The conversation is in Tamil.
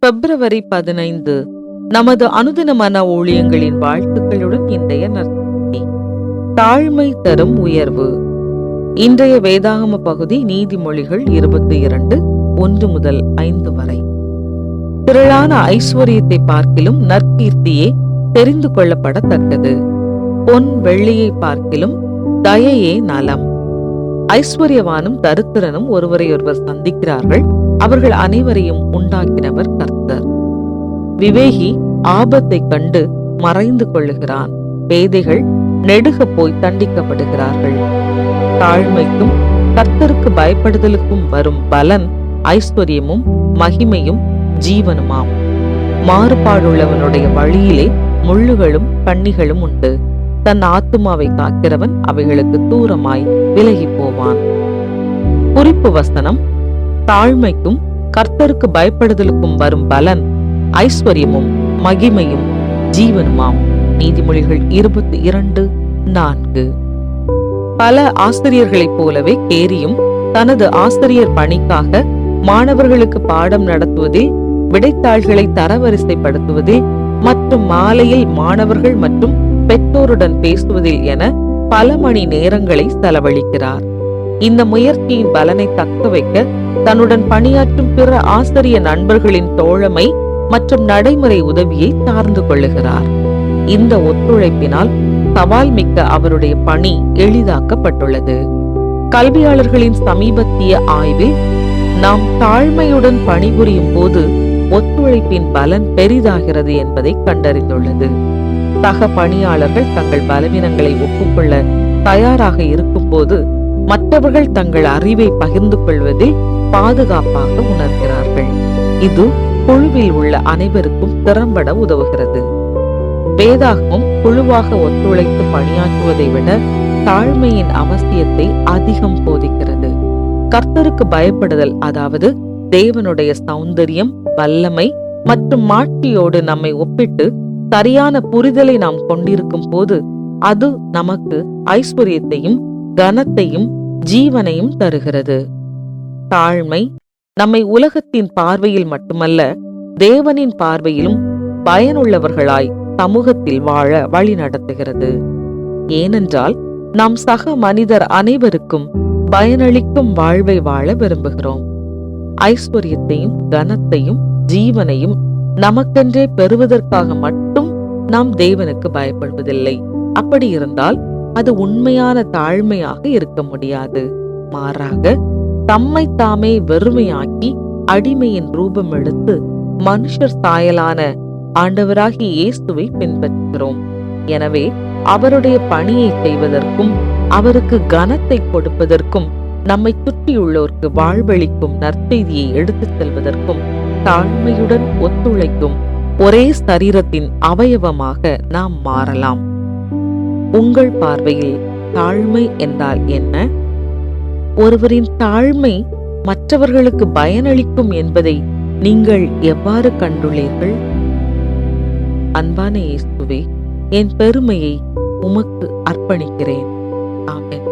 பிப்ரவரி 15 நமது அனுதின மன ஊழியங்களின் வாழ்த்துக்களுடன் இன்றைய நற்செய்தி. தாழ்மை தரும் உயர்வு. இன்றைய வேதாகம பகுதி நீதிமொழிகள் 22 1 முதல் 5 வரை. திரளான ஐஸ்வர்யத்தை பார்க்கிலும் நற்கீர்த்தியே தெரிந்து கொள்ளப்படத்தக்கது. பொன் வெள்ளியை பார்க்கிலும் தயையே நலம். ஐஸ்வர்யவானும் தரித்திரனும் ஒருவரையொருவர் சந்திக்கிறார்கள். அவர்கள் அனைவரையும் உண்டாக்கினவர் கர்த்தர். விவேகி ஆபத்தை கண்டு மறைந்து கொள்ளுகிறான். பேதைகள் நெடுக போய் தண்டிக்கப்படுகிறார்கள். தாழ்மைக்கும் கர்த்தருக்கு பயப்படுதலுக்கும் வரும் பலன் ஐஸ்வர்யமும் மகிமையும் ஜீவனுமாம். மாறுபாடுள்ளவனுடைய வழியிலே முள்ளுகளும் கண்ணிகளும் உண்டு. தன் ஆத்துமாவை காக்கிறவன் அவைகளுக்கு தூரமாய் விலகி போவான். குறிப்பு வசனம்: தாழ்மைக்கும் கர்த்தருக்கு பயப்படுதலுக்கும் வரும் பலன் ஐஸ்வர்யமும் மகிமையும் ஜீவனுமாம். நீதிமொழிகள் 22:4. பல ஆசிரியர்களைப் போலவே கேரியும் தனது ஆசிரியர் பணிக்காக மாணவர்களுக்கு பாடம் நடத்துவதில், விடைத்தாள்களை தரவரிசைப்படுத்துவதில் மற்றும் மாலையில் மாணவர்கள் மற்றும் பெற்றோருடன் பேசுவதில் என பல மணி நேரங்களை செலவழிக்கிறார். இந்த முயற்சியின் பலனை தக்க வைக்க தன்னுடன் பணியாற்றும் பிற ஆசிரிய நண்பர்களின் தோழமை மற்றும் நடைமுறை உதவியை சார்ந்து கொள்ளுகிறார். இந்த ஒத்துழைப்பினால் சவால் மிக்க அவருடைய பணி எளிதாக்கப்பட்டுள்ளது. கல்வியாளர்களின் சமீபத்திய ஆய்வில் நாம் தாழ்மையுடன் பணிபுரியும் போது ஒத்துழைப்பின் பலன் பெரிதாகிறது என்பதை கண்டறிந்துள்ளது. சக பணியாளர்கள் தங்கள் பலவீனங்களை ஒப்புக்கொள்ள தயாராக இருக்கும் போது மற்றவர்கள் தங்கள் அறிவை பகிர்ந்து கொள்வதில் பாதுகாப்பாக உணர்கிறார்கள். இது குழுவில் உள்ள அனைவருக்கும் திறம்பட உதவுகிறது. வேதாகமம் குழுவாக ஒத்துழைத்து பணியாற்றுவதை விட தாழ்மையின் அவசியத்தை அதிகம் போதிக்கிறது. கர்த்தருக்கு பயப்படுதல், அதாவது தேவனுடைய சௌந்தரியம், வல்லமை மற்றும் மாட்சியோடு நம்மை ஒப்பிட்டு சரியான புரிதலை நாம் கொண்டிருக்கும் போது அது நமக்கு ஐஸ்வர்யத்தையும் கனத்தையும் ஜீவனையும் தருகிறது. தாழ்மை நம்மை உலகத்தின் பார்வையில் மட்டுமல்ல, தேவனின் பார்வையிலும் பயனுள்ளவர்களாய் சமூகத்தில் வாழ வழி நடத்துகிறது. ஏனென்றால் நாம் சக மனிதர் அனைவருக்கும் பயனளிக்கும் வாழ்வை வாழ விரும்புகிறோம். ஐஸ்வர்யத்தையும் கனத்தையும் ஜீவனையும் நமக்கென்றே பெறுவதற்காக மட்டும் நாம் தேவனுக்கு பயப்படுவதில்லை. அப்படி இருந்தால் அது உண்மையான தாழ்மையாக இருக்க முடியாது. மாறாக தம்மை தாமே வெறுமையாக்கி அடிமையின் ரூபம் எடுத்து மனுஷர் சாயலான ஆண்டவராகிய இயேசுவை பின்பற்றுகிறோம். எனவே அவருடைய பணியை செய்வதற்கும் அவருக்கு கனத்தை கொடுப்பதற்கும் நம்மை சுற்றியுள்ளோருக்கு வாழ்வளிக்கும் நற்செய்தியை எடுத்துச் செல்வதற்கும் தாழ்மையுடன் ஒத்துழைக்கும் ஒரே சரீரத்தின் அவயவமாக நாம் மாறலாம். உங்கள் பார்வையில் தாழ்மை என்றால் என்ன? ஒருவரின் தாழ்மை மற்றவர்களுக்கு பயனளிக்கும் என்பதை நீங்கள் எவ்வாறு கண்டுள்ளீர்கள்? அன்பான இயேசுவே, என் பெருமையை உமக்கு அர்ப்பணிக்கிறேன். ஆமென்.